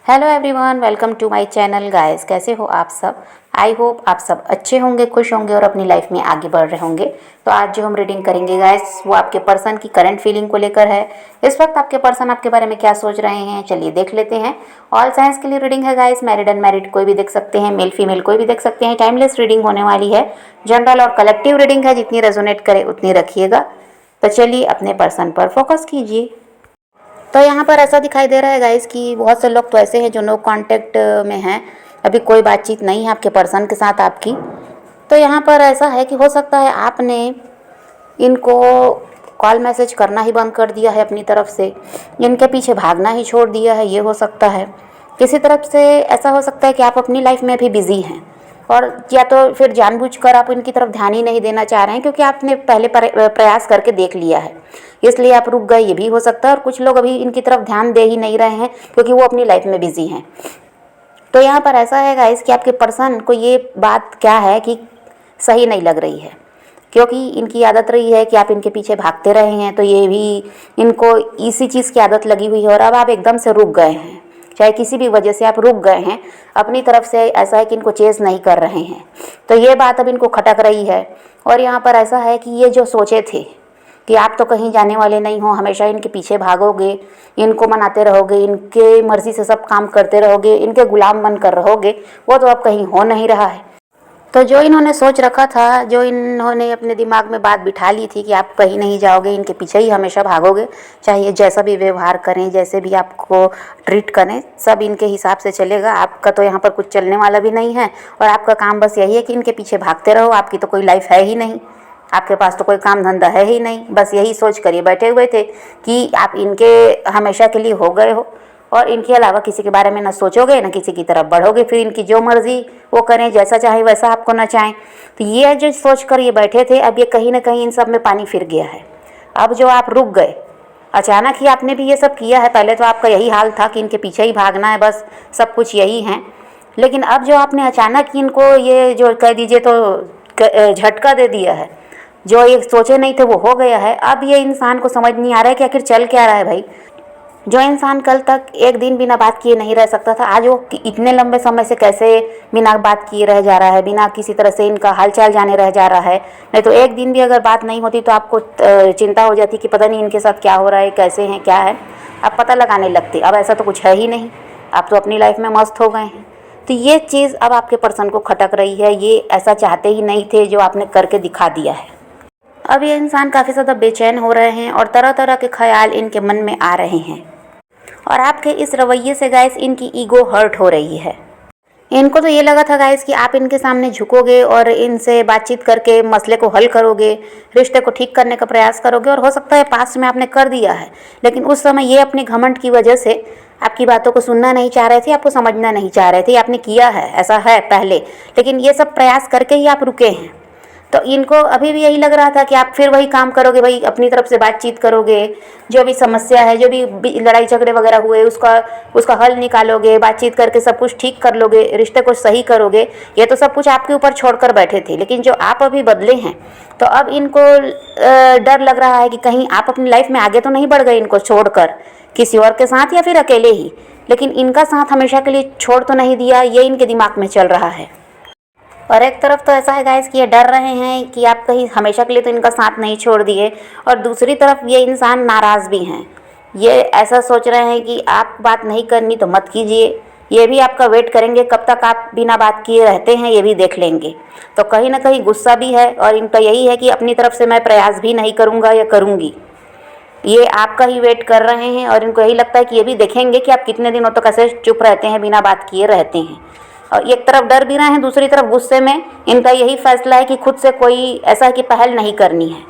Hello everyone, welcome to my channel guys. कैसे हो आप सब? आई होप आप सब अच्छे होंगे, खुश होंगे और अपनी लाइफ में आगे बढ़ रहे होंगे। तो आज जो हम रीडिंग करेंगे गाइस, वो आपके पर्सन की करंट फीलिंग को लेकर है। इस वक्त आपके पर्सन आपके बारे में क्या सोच रहे हैं, चलिए देख लेते हैं। ऑल साइंस के लिए रीडिंग है गाइस, मैरिड अनमैरिड कोई भी देख सकते हैं, मेल फीमेल कोई भी देख सकते हैं। टाइमलेस रीडिंग होने वाली है, जनरल और कलेक्टिव रीडिंग है, जितनी रेजोनेट करे उतनी रखिएगा। तो चलिए अपने पर्सन पर फोकस कीजिए। तो यहाँ पर ऐसा दिखाई दे रहा है गाइस कि बहुत से लोग तो ऐसे हैं जो नो कांटेक्ट में हैं, अभी कोई बातचीत नहीं है आपके पर्सन के साथ आपकी। तो यहाँ पर ऐसा है कि हो सकता है आपने इनको कॉल मैसेज करना ही बंद कर दिया है अपनी तरफ से, इनके पीछे भागना ही छोड़ दिया है, ये हो सकता है। किसी तरफ से ऐसा हो सकता है कि आप अपनी लाइफ में भी बिजी हैं, और या तो फिर जानबूझकर आप इनकी तरफ ध्यान ही नहीं देना चाह रहे हैं क्योंकि आपने पहले प्रयास करके देख लिया है, इसलिए आप रुक गए, ये भी हो सकता है। और कुछ लोग अभी इनकी तरफ ध्यान दे ही नहीं रहे हैं क्योंकि वो अपनी लाइफ में बिजी हैं। तो यहाँ पर ऐसा है गाइस कि आपके पर्सन को ये बात क्या है कि सही नहीं लग रही है, क्योंकि इनकी आदत रही है कि आप इनके पीछे भागते रहे हैं। तो ये भी इनको इसी चीज़ की आदत लगी हुई है, और अब आप एकदम से रुक गए हैं, चाहे किसी भी वजह से आप रुक गए हैं अपनी तरफ से। ऐसा है कि इनको चेस नहीं कर रहे हैं, तो ये बात अब इनको खटक रही है। और यहाँ पर ऐसा है कि ये जो सोचे थे कि आप तो कहीं जाने वाले नहीं हो, हमेशा इनके पीछे भागोगे, इनको मनाते रहोगे, इनके मर्जी से सब काम करते रहोगे, इनके गुलाम बनकर रहोगे, वो तो अब कहीं हो नहीं रहा है। तो जो इन्होंने सोच रखा था, जो इन्होंने अपने दिमाग में बात बिठा ली थी कि आप कहीं नहीं जाओगे, इनके पीछे ही हमेशा भागोगे, चाहे जैसा भी व्यवहार करें, जैसे भी आपको ट्रीट करें, सब इनके हिसाब से चलेगा। आपका तो यहाँ पर कुछ चलने वाला भी नहीं है, और आपका काम बस यही है कि इनके पीछे भागते रहो। आपकी तो कोई लाइफ है ही नहीं, आपके पास तो कोई काम धंधा है ही नहीं, बस यही सोच कर ये बैठे हुए थे कि आप इनके हमेशा के लिए हो गए हो, और इनके अलावा किसी के बारे में ना सोचोगे ना किसी की तरफ बढ़ोगे, फिर इनकी जो मर्जी वो करें, जैसा चाहे वैसा आपको ना चाहें। तो ये जो सोच कर ये बैठे थे, अब ये कहीं ना कहीं इन सब में पानी फिर गया है। अब जो आप रुक गए, अचानक ही आपने भी ये सब किया है। पहले तो आपका यही हाल था कि इनके पीछे ही भागना है, बस सब कुछ यही है। लेकिन अब जो आपने अचानक इनको ये जो कह दीजिए तो झटका दे दिया है, जो ये सोचे नहीं थे वो हो गया है। अब ये इंसान को समझ नहीं आ रहा है कि आखिर चल क्या रहा है भाई। जो इंसान कल तक एक दिन बिना बात किए नहीं रह सकता था, आज वो इतने लंबे समय से कैसे बिना बात किए रह जा रहा है, बिना किसी तरह से इनका हालचाल जाने रह जा रहा है। नहीं तो एक दिन भी अगर बात नहीं होती तो आपको चिंता हो जाती कि पता नहीं इनके साथ क्या हो रहा है, कैसे हैं, क्या है, आप पता लगाने लगते। अब ऐसा तो कुछ है ही नहीं, आप तो अपनी लाइफ में मस्त हो गए हैं। तो ये चीज़ अब आपके पर्सन को खटक रही है, ये ऐसा चाहते ही नहीं थे जो आपने करके दिखा दिया है। अब ये इंसान काफ़ी ज़्यादा बेचैन हो रहे हैं, और तरह तरह के ख्याल इनके मन में आ रहे हैं, और आपके इस रवैये से गाइस इनकी ईगो हर्ट हो रही है। इनको तो ये लगा था गाइस कि आप इनके सामने झुकोगे और इनसे बातचीत करके मसले को हल करोगे, रिश्ते को ठीक करने का प्रयास करोगे, और हो सकता है पास्ट में आपने कर दिया है। लेकिन उस समय ये अपने घमंड की वजह से आपकी बातों को सुनना नहीं चाह रहे थे, आपको समझना नहीं चाह रहे थे। आपने किया है, ऐसा है पहले, लेकिन ये सब प्रयास करके ही आप रुके हैं। तो इनको अभी भी यही लग रहा था कि आप फिर वही काम करोगे, भाई अपनी तरफ से बातचीत करोगे, जो भी समस्या है, जो भी लड़ाई झगड़े वगैरह हुए उसका हल निकालोगे, बातचीत करके सब कुछ ठीक कर लोगे, रिश्ते को सही करोगे। ये तो सब कुछ आपके ऊपर छोड़कर बैठे थे। लेकिन जो आप अभी बदले हैं, तो अब इनको डर लग रहा है कि कहीं आप अपनी लाइफ में आगे तो नहीं बढ़ गए इनको छोड़कर किसी और के साथ, या फिर अकेले ही। लेकिन इनका साथ हमेशा के लिए छोड़ तो नहीं दिया, ये इनके दिमाग में चल रहा है। और एक तरफ तो ऐसा है गाइस कि ये डर रहे हैं कि आप कहीं हमेशा के लिए तो इनका साथ नहीं छोड़ दिए, और दूसरी तरफ ये इंसान नाराज़ भी हैं। ये ऐसा सोच रहे हैं कि आप बात नहीं करनी तो मत कीजिए, ये भी आपका वेट करेंगे, कब तक आप बिना बात किए रहते हैं ये भी देख लेंगे। तो कहीं ना कहीं गुस्सा भी है, और इनका यही है कि अपनी तरफ से मैं प्रयास भी नहीं करूँगा या करूँगी। ये आपका ही वेट कर रहे हैं, और इनको यही लगता है कि ये भी देखेंगे कि आप कितने दिनों तक ऐसे चुप रहते हैं, बिना बात किए रहते हैं। और एक तरफ डर भी रहे हैं, दूसरी तरफ गुस्से में इनका यही फैसला है कि खुद से कोई ऐसा है कि पहल नहीं करनी है,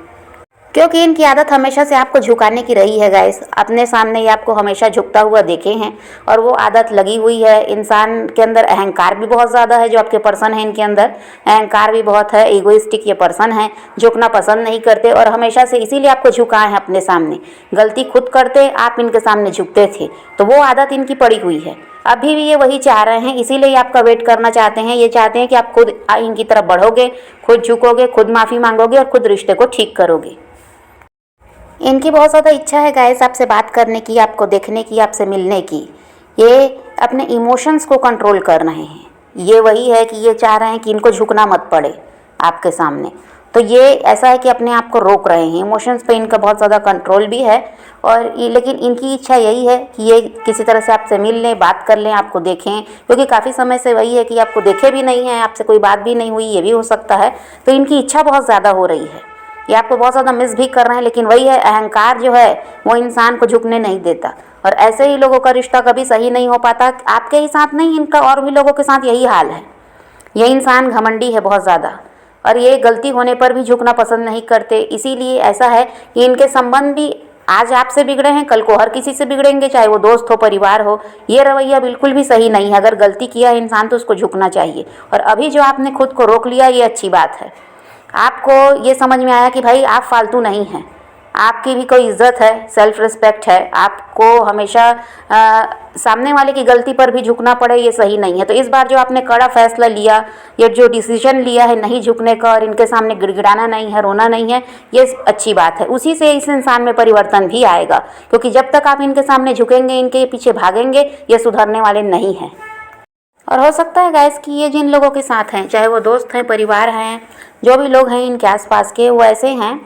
क्योंकि इनकी आदत हमेशा से आपको झुकाने की रही है गाइस। अपने सामने ये आपको हमेशा झुकता हुआ देखे हैं, और वो आदत लगी हुई है। इंसान के अंदर अहंकार भी बहुत ज़्यादा है, जो आपके पर्सन है इनके अंदर अहंकार भी बहुत है, ईगोइस्टिक ये पर्सन है, झुकना पसंद नहीं करते, और हमेशा से इसीलिए आपको झुकाए हैं अपने सामने। गलती खुद करते, आप इनके सामने झुकते थे, तो वो आदत इनकी पड़ी हुई है। अभी भी ये वही चाह रहे हैं, इसीलिए आपका वेट करना चाहते हैं। ये चाहते हैं कि आप खुद इनकी तरफ बढ़ोगे, खुद झुकोगे, खुद माफ़ी मांगोगे, और खुद रिश्ते को ठीक करोगे। इनकी बहुत ज़्यादा इच्छा है गाइस आपसे बात करने की, आपको देखने की, आपसे मिलने की। ये अपने इमोशंस को कंट्रोल कर रहे हैं। ये वही है कि ये चाह रहे हैं कि इनको झुकना मत पड़े आपके सामने। तो ये ऐसा है कि अपने आप को रोक रहे हैं, इमोशंस पे इनका बहुत ज़्यादा कंट्रोल भी है। और लेकिन इनकी इच्छा यही है कि ये किसी तरह से आपसे मिल लें, बात कर लें, आपको देखें, क्योंकि काफ़ी समय से वही है कि आपको देखे भी नहीं हैं, आपसे कोई बात भी नहीं हुई, ये भी हो सकता है। तो इनकी इच्छा बहुत ज़्यादा हो रही है, ये आपको बहुत ज़्यादा मिस भी कर रहे हैं। लेकिन वही है, अहंकार जो है वो इंसान को झुकने नहीं देता। और ऐसे ही लोगों का रिश्ता कभी सही नहीं हो पाता। आपके ही साथ नहीं, इनका और भी लोगों के साथ यही हाल है। ये इंसान घमंडी है बहुत ज़्यादा, और ये गलती होने पर भी झुकना पसंद नहीं करते। इसीलिए ऐसा है कि इनके संबंध भी आज आपसे बिगड़े हैं, कल को हर किसी से बिगड़ेंगे, चाहे वो दोस्त हो, परिवार हो। ये रवैया बिल्कुल भी सही नहीं है। अगर गलती किया है इंसान तो उसको झुकना चाहिए। और अभी जो आपने खुद को रोक लिया, ये अच्छी बात है। आपको ये समझ में आया कि भाई आप फालतू नहीं हैं, आपकी भी कोई इज्जत है, सेल्फ रिस्पेक्ट है। आपको हमेशा सामने वाले की गलती पर भी झुकना पड़े, ये सही नहीं है। तो इस बार जो आपने कड़ा फैसला लिया, ये जो डिसीजन लिया है नहीं झुकने का और इनके सामने गिड़गिड़ाना नहीं है, रोना नहीं है, ये अच्छी बात है। उसी से इस इंसान में परिवर्तन भी आएगा, क्योंकि जब तक आप इनके सामने झुकेंगे, इनके पीछे भागेंगे, ये सुधरने वाले नहीं हैं। और हो सकता है गाइस कि ये जिन लोगों के साथ हैं, चाहे वो दोस्त हैं, परिवार हैं, जो भी लोग हैं इनके आसपास के, वो ऐसे हैं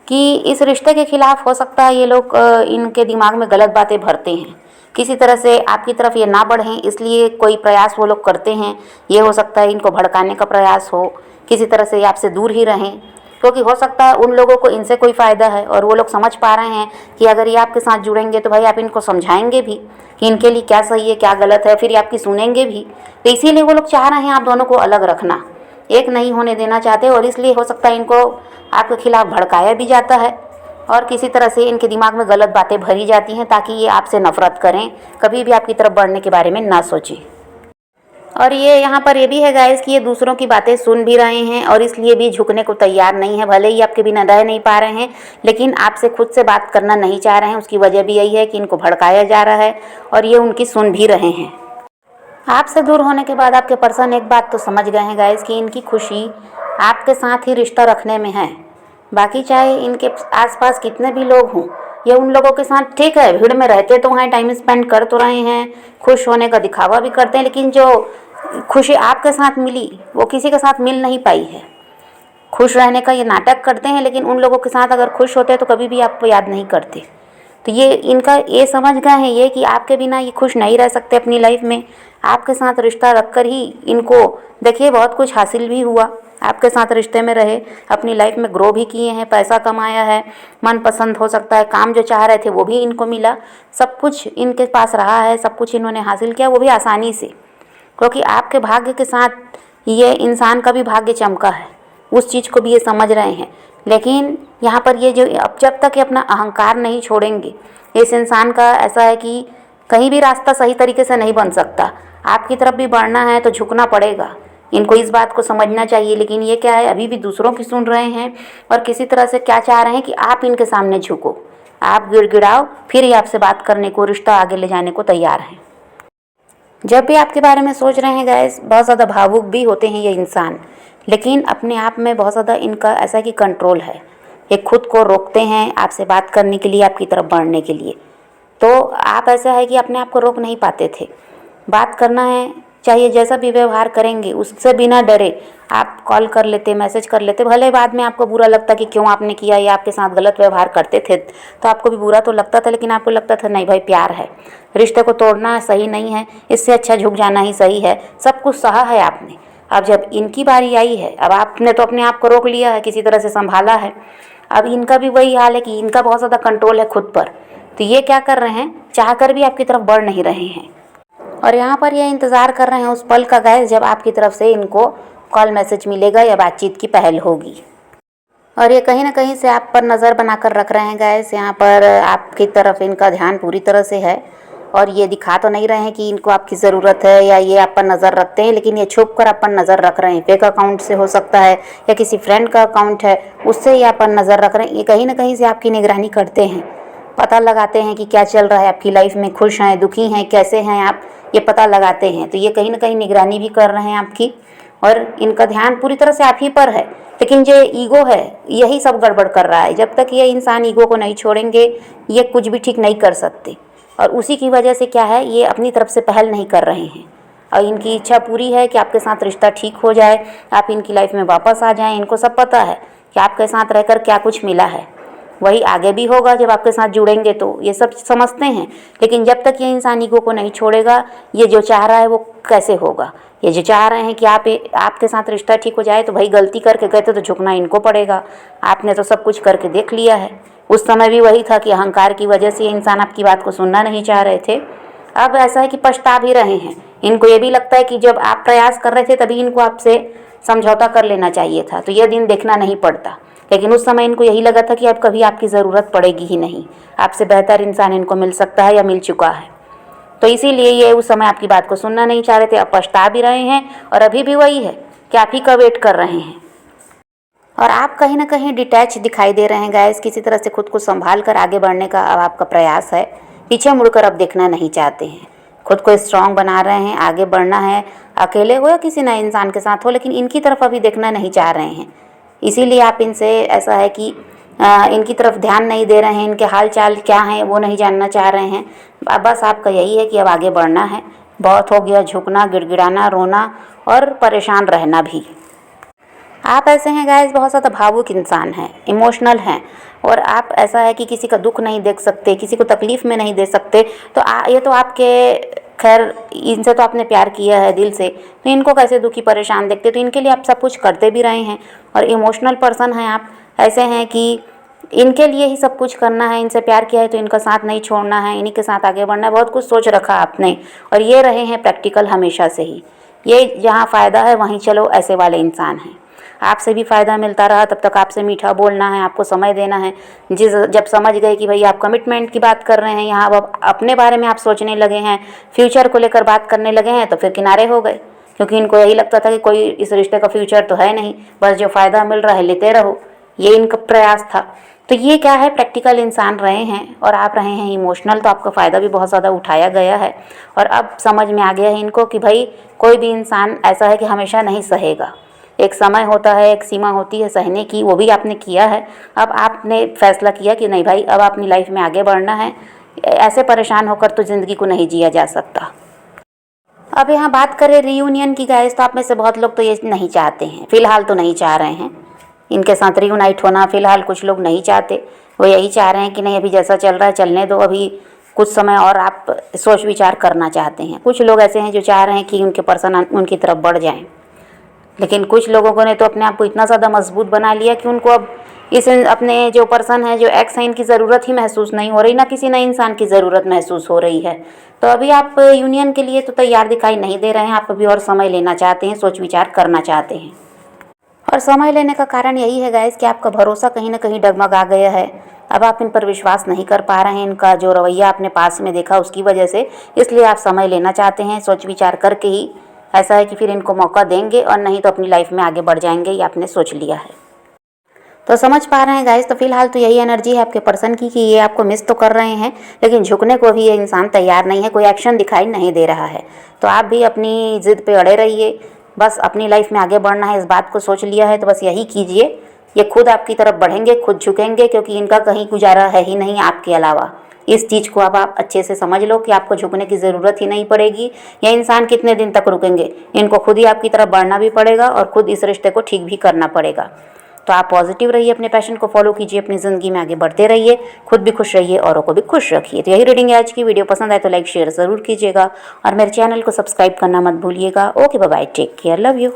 कि इस रिश्ते के खिलाफ हो सकता है ये लोग इनके दिमाग में गलत बातें भरते हैं, किसी तरह से आपकी तरफ ये ना बढ़ें, इसलिए कोई प्रयास वो लोग करते हैं। ये हो सकता है इनको भड़काने का प्रयास हो, किसी तरह से आपसे दूर ही रहें, क्योंकि हो सकता है उन लोगों को इनसे कोई फ़ायदा है और वो लोग समझ पा रहे हैं कि अगर ये आपके साथ जुड़ेंगे तो भाई आप इनको समझाएंगे भी कि इनके लिए क्या सही है, क्या गलत है, फिर ये आपकी सुनेंगे भी। तो इसीलिए वो लोग चाह रहे हैं आप दोनों को अलग रखना, एक नहीं होने देना चाहते। और इसलिए हो सकता है इनको आपके खिलाफ भड़काया भी जाता है और किसी तरह से इनके दिमाग में गलत बातें भरी जाती हैं, ताकि ये आपसे नफरत करें, कभी भी आपकी तरफ बढ़ने के बारे में ना सोचें। और ये यहाँ पर ये भी है गाइस कि ये दूसरों की बातें सुन भी रहे हैं और इसलिए भी झुकने को तैयार नहीं है। भले ही आपके बिना रह नहीं पा रहे हैं, लेकिन आपसे खुद से बात करना नहीं चाह रहे हैं। उसकी वजह भी यही है कि इनको भड़काया जा रहा है और ये उनकी सुन भी रहे हैं। आपसे दूर होने के बाद आपके पर्सन एक बात तो समझ गए हैं गाइस कि इनकी खुशी आपके साथ ही रिश्ता रखने में है। बाकी चाहे इनके आसपास कितने भी लोग हों, ये उन लोगों के साथ ठीक है, भीड़ में रहते तो हैं, टाइम स्पेंड कर तो रहे हैं, खुश होने का दिखावा भी करते हैं, लेकिन जो खुशी आपके साथ मिली वो किसी के साथ मिल नहीं पाई है। खुश रहने का ये नाटक करते हैं, लेकिन उन लोगों के साथ अगर खुश होते तो कभी भी आपको याद नहीं करते। तो ये इनका ये समझ गए हैं ये कि आपके बिना ये खुश नहीं रह सकते अपनी लाइफ में। आपके साथ रिश्ता रखकर ही इनको देखिए बहुत कुछ हासिल भी हुआ, आपके साथ रिश्ते में रहे, अपनी लाइफ में ग्रो भी किए हैं, पैसा कमाया है, मनपसंद हो सकता है काम जो चाह रहे थे वो भी इनको मिला, सब कुछ इनके पास रहा है, सब कुछ इन्होंने हासिल किया, वो भी आसानी से, क्योंकि आपके भाग्य के साथ ये इंसान का भी भाग्य चमका है, उस चीज़ को भी ये समझ रहे हैं। लेकिन यहाँ पर ये जो अब जब तक ये अपना अहंकार नहीं छोड़ेंगे, इस इंसान का ऐसा है कि कहीं भी रास्ता सही तरीके से नहीं बन सकता। आपकी तरफ भी बढ़ना है तो झुकना पड़ेगा, इनको इस बात को समझना चाहिए। लेकिन ये क्या है, अभी भी दूसरों की सुन रहे हैं और किसी तरह से क्या चाह रहे हैं कि आप इनके सामने झुको, आप गिड़गिड़ाओ, फिर ये आपसे बात करने को, रिश्ता आगे ले जाने को तैयार हैं। जब भी आपके बारे में सोच रहे हैं गाइस, बहुत ज़्यादा भावुक भी होते हैं ये इंसान, लेकिन अपने आप में बहुत ज़्यादा इनका ऐसा कि कंट्रोल है, ये खुद को रोकते हैं आपसे बात करने के लिए, आपकी तरफ बढ़ने के लिए। तो आप ऐसा है कि अपने आप को रोक नहीं पाते थे, बात करना है चाहिए, जैसा भी व्यवहार करेंगे उससे बिना डरे आप कॉल कर लेते, मैसेज कर लेते। भले बाद में आपको बुरा लगता कि क्यों आपने किया, या आपके साथ गलत व्यवहार करते थे तो आपको भी बुरा तो लगता था, लेकिन आपको लगता था नहीं भाई प्यार है, रिश्ते को तोड़ना सही नहीं है, इससे अच्छा झुक जाना ही सही है। सब कुछ सहा है आपने। अब जब इनकी बारी आई है, अब आपने तो अपने आप को रोक लिया है, किसी तरह से संभाला है, अब इनका भी वही हाल है कि इनका बहुत ज़्यादा कंट्रोल है खुद पर। तो ये क्या कर रहे हैं, चाह कर भी आपकी तरफ बढ़ नहीं रहे हैं और यहाँ पर ये इंतज़ार कर रहे हैं उस पल का गाइस जब आपकी तरफ से इनको कॉल मैसेज मिलेगा या बातचीत की पहल होगी। और ये कहीं ना कहीं से आप पर नज़र बनाकर रख रहे हैं गाइस, यहाँ पर आपकी तरफ इनका ध्यान पूरी तरह से है और ये दिखा तो नहीं रहे हैं कि इनको आपकी ज़रूरत है या ये आप पर नज़र रखते हैं, लेकिन ये छुप कर आप पर नज़र रख रहे हैं। फेक अकाउंट से हो सकता है या किसी फ्रेंड का अकाउंट है उससे ये आप पर नज़र रख रहे हैं। ये कहीं ना कहीं से आपकी निगरानी करते हैं, पता लगाते हैं कि क्या चल रहा है आपकी लाइफ में, खुश हैं, दुखी हैं, कैसे हैं आप, ये पता लगाते हैं। तो ये कहीं ना कहीं निगरानी भी कर रहे हैं आपकी और इनका ध्यान पूरी तरह से आप ही पर है। लेकिन जो ईगो है यही सब गड़बड़ कर रहा है। जब तक ये इंसान ईगो को नहीं छोड़ेंगे ये कुछ भी ठीक नहीं कर सकते। और उसी की वजह से क्या है, ये अपनी तरफ से पहल नहीं कर रहे हैं। और इनकी इच्छा पूरी है कि आपके साथ रिश्ता ठीक हो जाए, आप इनकी लाइफ में वापस आ जाएं। इनको सब पता है कि आपके साथ रहकर क्या कुछ मिला है, वही आगे भी होगा जब आपके साथ जुड़ेंगे, तो ये सब समझते हैं। लेकिन जब तक ये इंसान ईगो को नहीं छोड़ेगा, ये जो चाह रहा है वो कैसे होगा। ये जो चाह रहे हैं कि आपके साथ रिश्ता ठीक हो जाए, तो भाई गलती करके गए तो झुकना इनको पड़ेगा। आपने तो सब कुछ करके देख लिया है। उस समय भी वही था कि अहंकार की वजह से ये इंसान आपकी बात को सुनना नहीं चाह रहे थे। अब ऐसा है कि पछता भी रहे हैं। इनको ये भी लगता है कि जब आप प्रयास कर रहे थे तभी इनको आपसे समझौता कर लेना चाहिए था, तो यह दिन देखना नहीं पड़ता। लेकिन उस समय इनको यही लगा था कि अब कभी आपकी ज़रूरत पड़ेगी ही नहीं, आपसे बेहतर इंसान इनको मिल सकता है या मिल चुका है। तो इसीलिए ये उस समय आपकी बात को सुनना नहीं चाह रहे थे। अब पछता भी रहे हैं और अभी भी वही है कि आप ही का वेट कर रहे हैं। और आप कहीं ना कहीं डिटैच दिखाई दे रहे हैं गाइस। किसी तरह से खुद को संभाल कर आगे बढ़ने का अब आपका प्रयास है। पीछे मुड़कर अब देखना नहीं चाहते हैं। खुद को स्ट्रांग बना रहे हैं, आगे बढ़ना है, अकेले हो या किसी नए इंसान के साथ हो, लेकिन इनकी तरफ अभी देखना नहीं चाह रहे हैं। इसीलिए आप इनसे ऐसा है कि इनकी तरफ ध्यान नहीं दे रहे हैं, इनके हाल चाल क्या हैं वो नहीं जानना चाह रहे हैं। बस आपका यही है कि अब आगे बढ़ना है। बहुत हो गया झुकना, गिड़गिड़ाना, रोना और परेशान रहना भी। आप ऐसे हैं गाइस, बहुत ज़्यादा भावुक इंसान हैं, इमोशनल हैं। और आप ऐसा है कि किसी का दुख नहीं देख सकते, किसी को तकलीफ़ में नहीं दे सकते। तो ये तो आपके, खैर इनसे तो आपने प्यार किया है दिल से, तो इनको कैसे दुखी परेशान देखते। तो इनके लिए आप सब कुछ करते भी रहे हैं। और इमोशनल पर्सन हैं आप, ऐसे हैं कि इनके लिए ही सब कुछ करना है। इनसे प्यार किया है तो इनका साथ नहीं छोड़ना है, इन्हीं के साथ आगे बढ़ना है। बहुत कुछ सोच रखा आपने, और ये रहे हैं प्रैक्टिकल हमेशा से ही। ये जहाँ फ़ायदा है वहीं चलो, ऐसे वाले इंसान हैं। आपसे भी फ़ायदा मिलता रहा तब तक आपसे मीठा बोलना है, आपको समय देना है। जब समझ गए कि भाई आप कमिटमेंट की बात कर रहे हैं, यहाँ अब अपने बारे में आप सोचने लगे हैं, फ्यूचर को लेकर बात करने लगे हैं, तो फिर किनारे हो गए। क्योंकि इनको यही लगता था कि कोई इस रिश्ते का फ्यूचर तो है नहीं, बस जो फ़ायदा मिल रहा है लेते रहो, ये इनका प्रयास था। तो ये क्या है, प्रैक्टिकल इंसान रहे हैं और आप रहे हैं इमोशनल। तो आपका फ़ायदा भी बहुत ज़्यादा उठाया गया है। और अब समझ में आ गया है इनको कि भाई कोई भी इंसान ऐसा है कि हमेशा नहीं सहेगा। एक समय होता है, एक सीमा होती है सहने की, वो भी आपने किया है। अब आपने फैसला किया कि नहीं भाई, अब अपनी लाइफ में आगे बढ़ना है। ऐसे परेशान होकर तो ज़िंदगी को नहीं जिया जा सकता। अब यहाँ बात करें रीयूनियन की गाइस, तो आप में से बहुत लोग तो ये नहीं चाहते हैं, फ़िलहाल तो नहीं चाह रहे हैं इनके साथ रीयूनाइट होना। फ़िलहाल कुछ लोग नहीं चाहते, वो यही चाह रहे हैं कि नहीं, अभी जैसा चल रहा है चलने दो, अभी कुछ समय और आप सोच विचार करना चाहते हैं। कुछ लोग ऐसे हैं जो चाह रहे हैं कि उनके पर्सन उनकी तरफ बढ़ जाएं। लेकिन कुछ लोगों ने तो अपने आप को इतना ज़्यादा मजबूत बना लिया कि उनको अब इस अपने जो पर्सन है, जो एक्स है, इनकी ज़रूरत ही महसूस नहीं हो रही, ना किसी नए इंसान की ज़रूरत महसूस हो रही है। तो अभी आप यूनियन के लिए तो तैयार दिखाई नहीं दे रहे हैं। आप अभी और समय लेना चाहते हैं, सोच विचार करना चाहते हैं। और समय लेने का कारण यही है गाइस कि आपका भरोसा कहीं ना कहीं डगमगा गया है। अब आप इन पर विश्वास नहीं कर पा रहे हैं, इनका जो रवैया आपने पास में देखा उसकी वजह से। इसलिए आप समय लेना चाहते हैं, सोच विचार करके ही। ऐसा है कि फिर इनको मौका देंगे और नहीं तो अपनी लाइफ में आगे बढ़ जाएंगे, ये आपने सोच लिया है। तो समझ पा रहे हैं गाइस। तो फिलहाल तो यही एनर्जी है आपके पर्सन की कि ये आपको मिस तो कर रहे हैं, लेकिन झुकने को भी ये इंसान तैयार नहीं है, कोई एक्शन दिखाई नहीं दे रहा है। तो आप भी अपनी ज़िद पे अड़े रहिए। बस अपनी लाइफ में आगे बढ़ना है, इस बात को सोच लिया है तो बस यही कीजिए। ये खुद आपकी तरफ बढ़ेंगे, खुद झुकेंगे, क्योंकि इनका कहीं गुजारा है ही नहीं आपके अलावा। इस चीज़ को अब आप अच्छे से समझ लो कि आपको झुकने की ज़रूरत ही नहीं पड़ेगी। ये इंसान कितने दिन तक रुकेंगे, इनको खुद ही आपकी तरफ बढ़ना भी पड़ेगा और खुद इस रिश्ते को ठीक भी करना पड़ेगा। तो आप पॉजिटिव रहिए, अपने पैशन को फॉलो कीजिए, अपनी ज़िंदगी में आगे बढ़ते रहिए, खुद भी खुश रहिए, औरों को भी खुश रखिए। तो यही रीडिंग है आज की। वीडियो पसंद आए तो लाइक शेयर ज़रूर कीजिएगा और मेरे चैनल को सब्सक्राइब करना मत भूलिएगा। Okay bye bye, take care, love you.